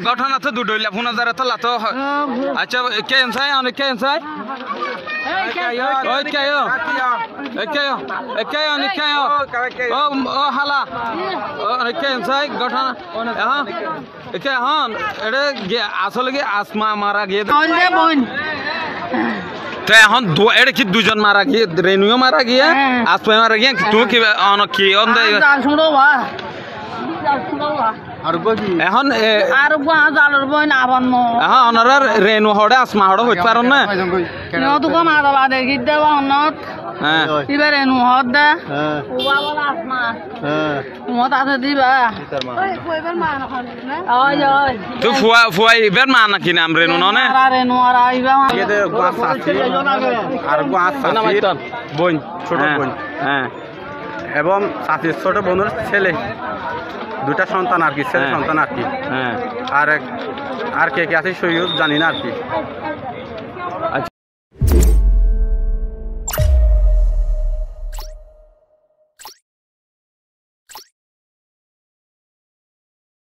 গঠন আছে দুডইলা ফোন হাজার তো লাতো আচ্ছা কে এনসাই অনেক কে এনসাই ওই কেও একেও একেও নিকেও ও হালা অনেক কে এনসাই গঠন হ্যাঁ একে হন এটা আসলে কি আসমা মারা গিয়ে তো এখন এটা কি দুজন মারা গিয়ে রেনুও মারা গিয়ে আসমা মারা গিয়ে তুমি কি অনেক কি এখন অনার রেনু হড়ে আসমা হড়ে হইতে পারেন না রেনু হদ দে তুই ফুয়াই এবার মা নাকি নাম রেনু নে বোন ছোট বোন হ্যাঁ এবং সাথী ছোট বোনের ছেলে দুটা সন্তান আর কি ছেলে সন্তান আর কি হ্যাঁ আর কে কে আছে সৈয়দ জানি না আর কি